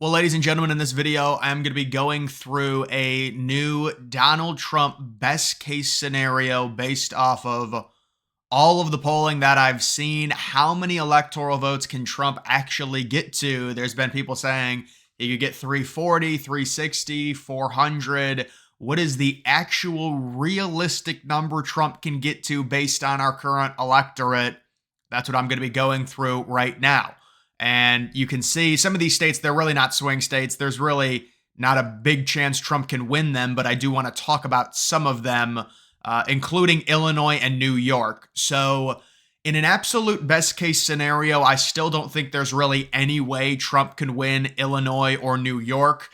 Well, ladies and gentlemen, in this video, I'm going to be going through a new Donald Trump best case scenario based off of all of the polling that I've seen. How many electoral votes can Trump actually get to? There's been people saying he could get 340, 360, 400. What is the actual realistic number Trump can get to based on our current electorate? That's what I'm going to be going through right now. And you can see some of these states, they're really not swing states. There's really not a big chance Trump can win them, but I do want to talk about some of them, including Illinois and New York. So, in an absolute best case scenario, I still don't think there's really any way Trump can win Illinois or New York.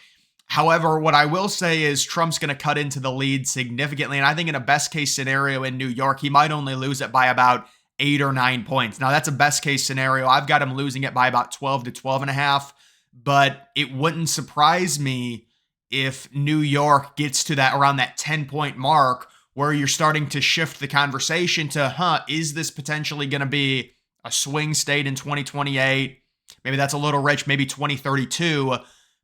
However, what I will say is Trump's going to cut into the lead significantly. And I think in a best case scenario in New York, he might only lose it by about 8 or 9 points. Now, that's a best case scenario. I've got him losing it by about 12 to 12 and a half, but it wouldn't surprise me if New York gets to that around that 10-point mark where you're starting to shift the conversation to, is this potentially going to be a swing state in 2028? Maybe that's a little rich, maybe 2032.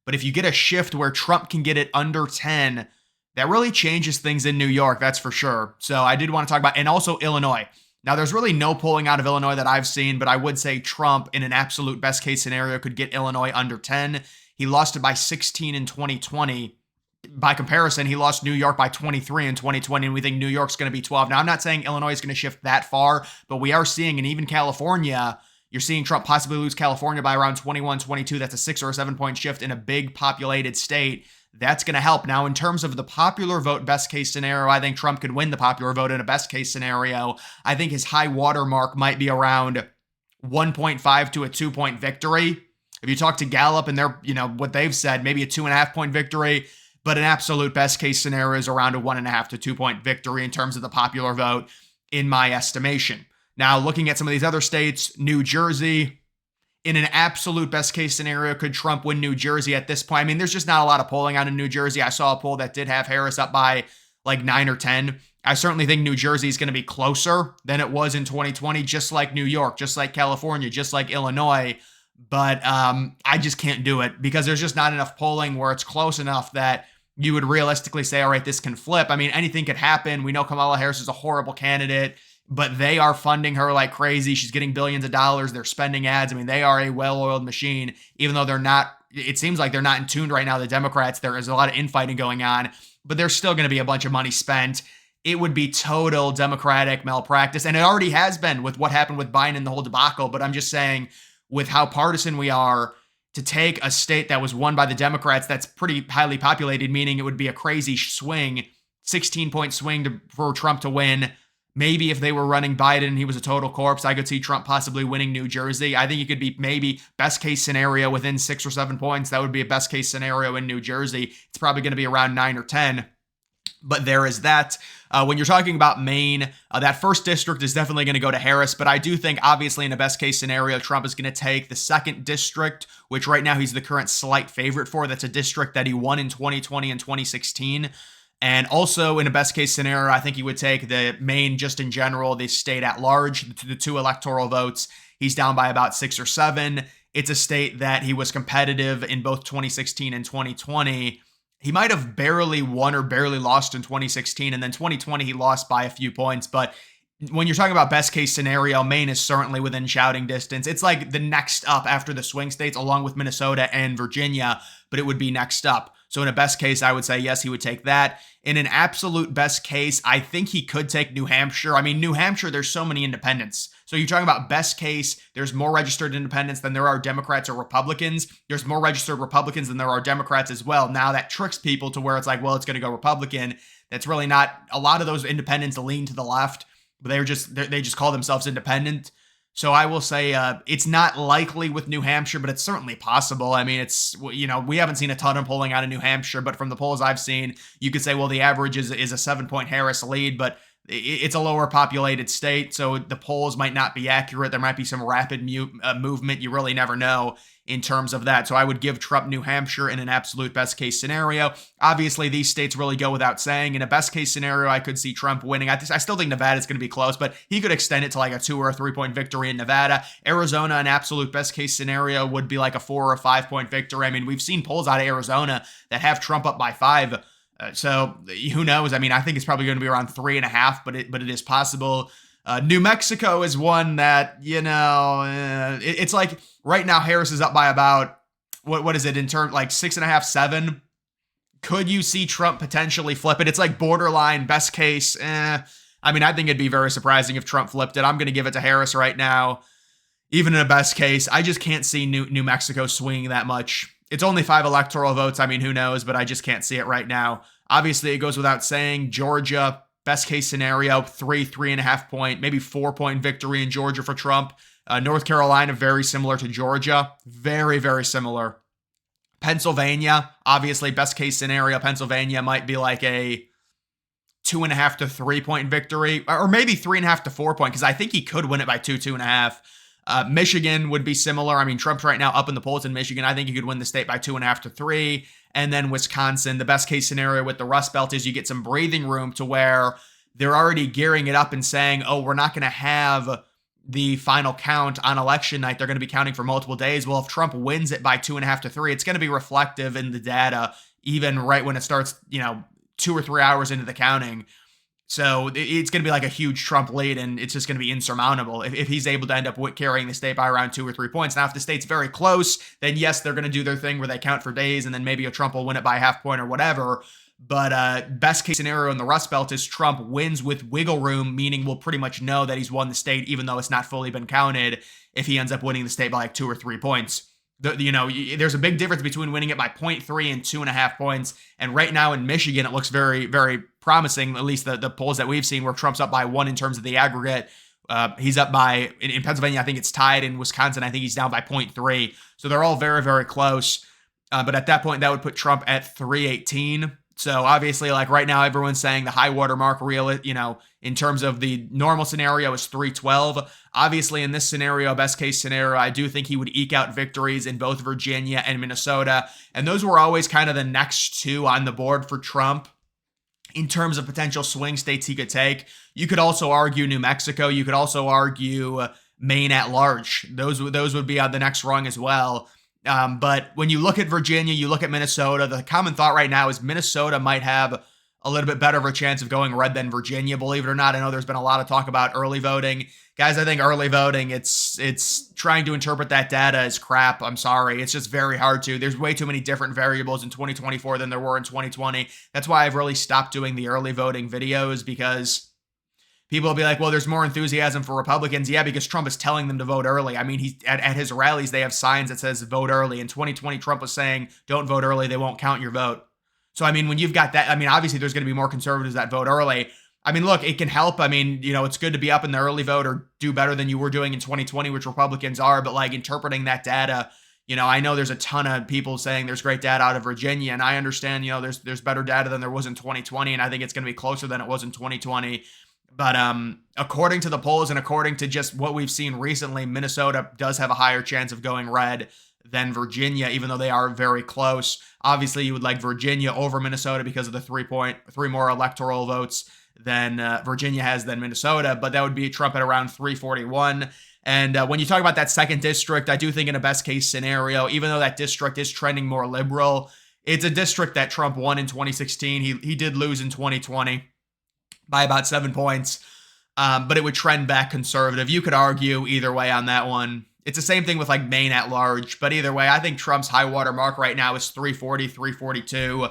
But if you get a shift where Trump can get it under 10, that really changes things in New York, that's for sure. So I did want to talk about, and also Illinois. Now, there's really no polling out of Illinois that I've seen, but I would say Trump, in an absolute best case scenario, could get Illinois under 10. He lost it by 16 in 2020. By comparison, he lost New York by 23 in 2020, and we think New York's going to be 12. Now, I'm not saying Illinois is going to shift that far, but we are seeing, and even California, you're seeing Trump possibly lose California by around 21, 22. That's a 6 or a 7-point shift in a big populated state. That's going to help. Now, in terms of the popular vote best case scenario, I think Trump could win the popular vote in a best case scenario. I think his high water mark might be around 1.5 to a 2-point victory. If you talk to Gallup and they're, what they've said, maybe a 2.5-point victory, but an absolute best case scenario is around a 1.5 to 2-point victory in terms of the popular vote, in my estimation. Now, looking at some of these other states, New Jersey, in an absolute best case scenario, could Trump win New Jersey at this point? I mean, there's just not a lot of polling out in New Jersey. I saw a poll that did have Harris up by like 9 or 10. I certainly think New Jersey is going to be closer than it was in 2020, just like New York, just like California, just like Illinois. But I just can't do it because there's just not enough polling where it's close enough that you would realistically say, all right, this can flip. I mean, anything could happen. We know Kamala Harris is a horrible candidate, but they are funding her like crazy. She's getting billions of dollars. They're spending ads. I mean, they are a well-oiled machine, even though they're not, it seems like they're not in tune right now, the Democrats. There is a lot of infighting going on, but there's still going to be a bunch of money spent. It would be total Democratic malpractice, and it already has been with what happened with Biden and the whole debacle, but I'm just saying, with how partisan we are, to take a state that was won by the Democrats that's pretty highly populated, meaning it would be a crazy swing, 16-point swing for Trump to win. Maybe if they were running Biden and he was a total corpse, I could see Trump possibly winning New Jersey. I think it could be maybe best case scenario within 6 or 7 points. That would be a best case scenario in New Jersey. It's probably going to be around 9 or 10. But there is that. When you're talking about Maine, that first district is definitely going to go to Harris. But I do think, obviously, in a best case scenario, Trump is going to take the second district, which right now he's the current slight favorite for. That's a district that he won in 2020 and 2016. And also, in a best case scenario, I think he would take the Maine just in general, the state at large, the 2 electoral votes. He's down by about 6 or 7. It's a state that he was competitive in both 2016 and 2020. He might have barely won or barely lost in 2016, and then 2020 he lost by a few points. But when you're talking about best case scenario, Maine is certainly within shouting distance. It's like the next up after the swing states, along with Minnesota and Virginia, but it would be next up. So in a best case, I would say, yes, he would take that. In an absolute best case, I think he could take New Hampshire. I mean, New Hampshire, there's so many independents. So you're talking about best case, there's more registered independents than there are Democrats or Republicans. There's more registered Republicans than there are Democrats as well. Now that tricks people to where it's like, well, it's going to go Republican. That's really not. A lot of those independents lean to the left, but they just call themselves independent. So I will say it's not likely with New Hampshire, but it's certainly possible. I mean, we haven't seen a ton of polling out of New Hampshire, but from the polls I've seen, you could say, well, the average is a 7-point Harris lead, but it's a lower populated state, so the polls might not be accurate. There might be some rapid movement. You really never know in terms of that. So I would give Trump New Hampshire in an absolute best case scenario. Obviously, these states really go without saying. In a best case scenario, I could see Trump winning. I still think Nevada's going to be close, but he could extend it to like a 2 or 3 point victory in Nevada. Arizona, an absolute best case scenario, would be like a 4 or 5 point victory. I mean, we've seen polls out of Arizona that have Trump up by 5. So who knows? I mean, I think it's probably going to be around 3.5, but it is possible. New Mexico is one that, it's like right now Harris is up by about, what is it in terms, like 6.5, 7. Could you see Trump potentially flip it? It's like borderline best case. I mean, I think it'd be very surprising if Trump flipped it. I'm going to give it to Harris right now. Even in a best case, I just can't see New Mexico swinging that much. It's only 5 electoral votes. I mean, who knows? But I just can't see it right now. Obviously, it goes without saying. Georgia, best case scenario, 3.5 point, maybe 4 point victory in Georgia for Trump. North Carolina, very similar to Georgia. Very, very similar. Pennsylvania, obviously, best case scenario. Pennsylvania might be like a 2.5 to 3 point victory, or maybe 3.5 to 4 point, because I think he could win it by 2.5. Michigan would be similar. I mean, Trump's right now up in the polls in Michigan. I think he could win the state by 2.5 to 3. And then Wisconsin, the best case scenario with the Rust Belt is you get some breathing room to where they're already gearing it up and saying, oh, we're not going to have the final count on election night. They're going to be counting for multiple days. Well, if Trump wins it by 2.5 to 3, it's going to be reflective in the data, even right when it starts, 2 or 3 hours into the counting. So it's going to be like a huge Trump lead, and it's just going to be insurmountable if he's able to end up carrying the state by around 2 or 3 points. Now, if the state's very close, then yes, they're going to do their thing where they count for days, and then maybe a Trump will win it by a half point or whatever. But best case scenario in the Rust Belt is Trump wins with wiggle room, meaning we'll pretty much know that he's won the state, even though it's not fully been counted, if he ends up winning the state by like 2 or 3 points. There's a big difference between winning it by 0.3 and 2.5 points. And right now in Michigan, it looks very, very promising, at least the polls that we've seen, where Trump's up by 1 in terms of the aggregate. He's up by, in Pennsylvania, I think it's tied. In Wisconsin, I think he's down by 0.3. So they're all very, very close. But at that point, that would put Trump at 318. So obviously, like right now, everyone's saying the high water mark in terms of the normal scenario is 312. Obviously, in this scenario, best case scenario, I do think he would eke out victories in both Virginia and Minnesota. And those were always kind of the next two on the board for Trump in terms of potential swing states he could take. You could also argue New Mexico. You could also argue Maine at large. Those would be on the next rung as well. But when you look at Virginia, you look at Minnesota, the common thought right now is Minnesota might have a little bit better of a chance of going red than Virginia, believe it or not. I know there's been a lot of talk about early voting. Guys, I think early voting, it's trying to interpret that data as crap. I'm sorry. It's just very hard to. There's way too many different variables in 2024 than there were in 2020. That's why I've really stopped doing the early voting videos, because people will be like, well, there's more enthusiasm for Republicans. Yeah, because Trump is telling them to vote early. I mean, he at his rallies, they have signs that says vote early. In 2020, Trump was saying, don't vote early. They won't count your vote. So, I mean, when you've got that, I mean, obviously there's going to be more conservatives that vote early. I mean, look, it can help. I mean, it's good to be up in the early vote or do better than you were doing in 2020, which Republicans are. But like interpreting that data, I know there's a ton of people saying there's great data out of Virginia. And I understand, there's better data than there was in 2020. And I think it's going to be closer than it was in 2020. But according to the polls and according to just what we've seen recently, Minnesota does have a higher chance of going red than Virginia, even though they are very close. Obviously, you would like Virginia over Minnesota because of the 3 more electoral votes than Virginia has than Minnesota, but that would be Trump at around 341. And when you talk about that second district, I do think in a best case scenario, even though that district is trending more liberal, it's a district that Trump won in 2016. He did lose in 2020 by about 7 points, but it would trend back conservative. You could argue either way on that one. It's the same thing with like Maine at large, but either way, I think Trump's high water mark right now is 340, 342.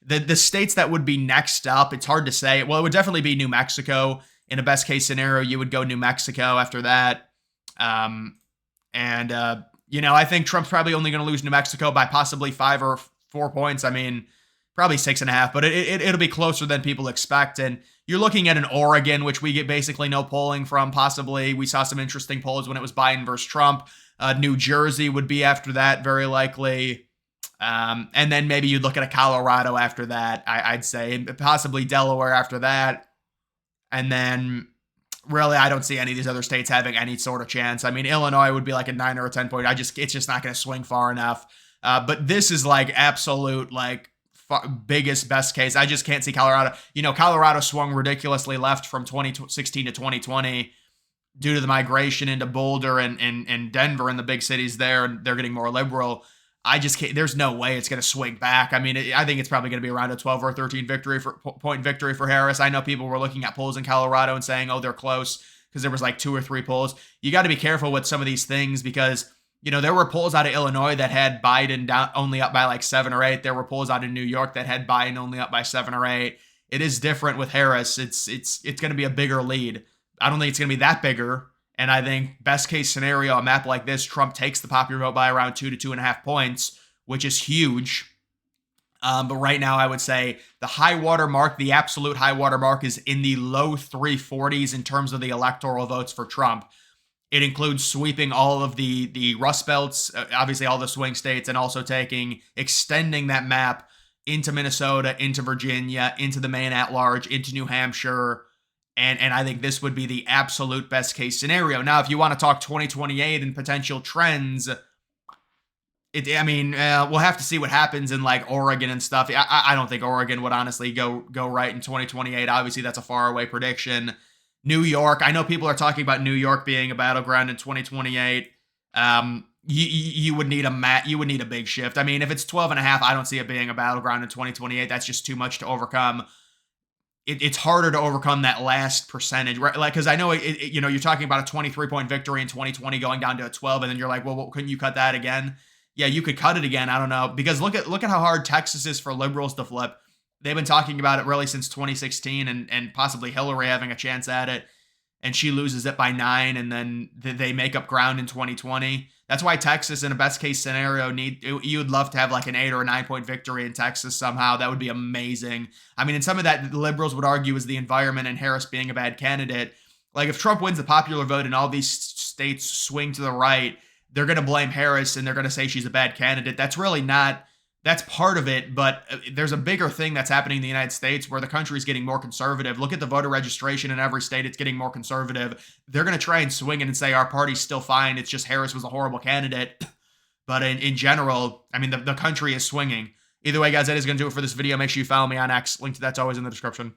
The states that would be next up, it's hard to say. Well, it would definitely be New Mexico. In a best case scenario, you would go New Mexico after that. I think Trump's probably only going to lose New Mexico by possibly 5 or 4 points. I mean, probably 6.5, but it'll be closer than people expect. And you're looking at an Oregon, which we get basically no polling from. Possibly, we saw some interesting polls when it was Biden versus Trump. New Jersey would be after that, very likely. And then maybe you'd look at a Colorado after that, I'd say, and possibly Delaware after that. And then really, I don't see any of these other states having any sort of chance. I mean, Illinois would be like a 9 or a 10 point. It's just not going to swing far enough. But this is like absolute, like, biggest best case. I just can't see Colorado. Colorado swung ridiculously left from 2016 to 2020 due to the migration into Boulder and Denver and the big cities there, and they're getting more liberal. I just can't. There's no way it's going to swing back. I mean, I think it's probably going to be around a 12 or 13 point victory for Harris. I know people were looking at polls in Colorado and saying, "Oh, they're close," because there was like 2 or 3 polls. You got to be careful with some of these things because there were polls out of Illinois that had Biden down only up by like 7 or 8. There were polls out of New York that had Biden only up by 7 or 8. It is different with Harris. It's going to be a bigger lead. I don't think it's going to be that bigger. And I think best case scenario, a map like this, Trump takes the popular vote by around 2 to 2.5 points, which is huge. But right now, I would say the high water mark, the absolute high water mark, is in the low 340s in terms of the electoral votes for Trump. It includes sweeping all of the Rust Belts, obviously all the swing states, and also extending that map into Minnesota, into Virginia, into the Maine at-large, into New Hampshire. And I think this would be the absolute best case scenario. Now, if you want to talk 2028 and potential trends, we'll have to see what happens in like Oregon and stuff. I don't think Oregon would honestly go right in 2028. Obviously, that's a faraway prediction. New York, I know people are talking about New York being a battleground in 2028. You would need a big shift. I mean, if it's 12.5, I don't see it being a battleground in 2028. That's just too much to overcome. It's harder to overcome that last percentage, right? Like, because I know you're talking about a 23-point victory in 2020 going down to a 12, and then you're like, well, couldn't you cut that again? Yeah, you could cut it again. I don't know, because look at how hard Texas is for liberals to flip. They've been talking about it really since 2016, and possibly Hillary having a chance at it, and she loses it by 9, and then they make up ground in 2020. That's why Texas, in a best case scenario, you'd love to have like an 8 or a 9-point victory in Texas somehow. That would be amazing. I mean, and some of that the liberals would argue is the environment and Harris being a bad candidate. Like, if Trump wins the popular vote and all these states swing to the right, they're going to blame Harris and they're going to say she's a bad candidate. That's really not. That's part of it, but there's a bigger thing that's happening in the United States where the country is getting more conservative. Look at the voter registration in every state. It's getting more conservative. They're going to try and swing it and say our party's still fine. It's just Harris was a horrible candidate. But in general, I mean, the country is swinging. Either way, guys, that is going to do it for this video. Make sure you follow me on X. Link to that's always in the description.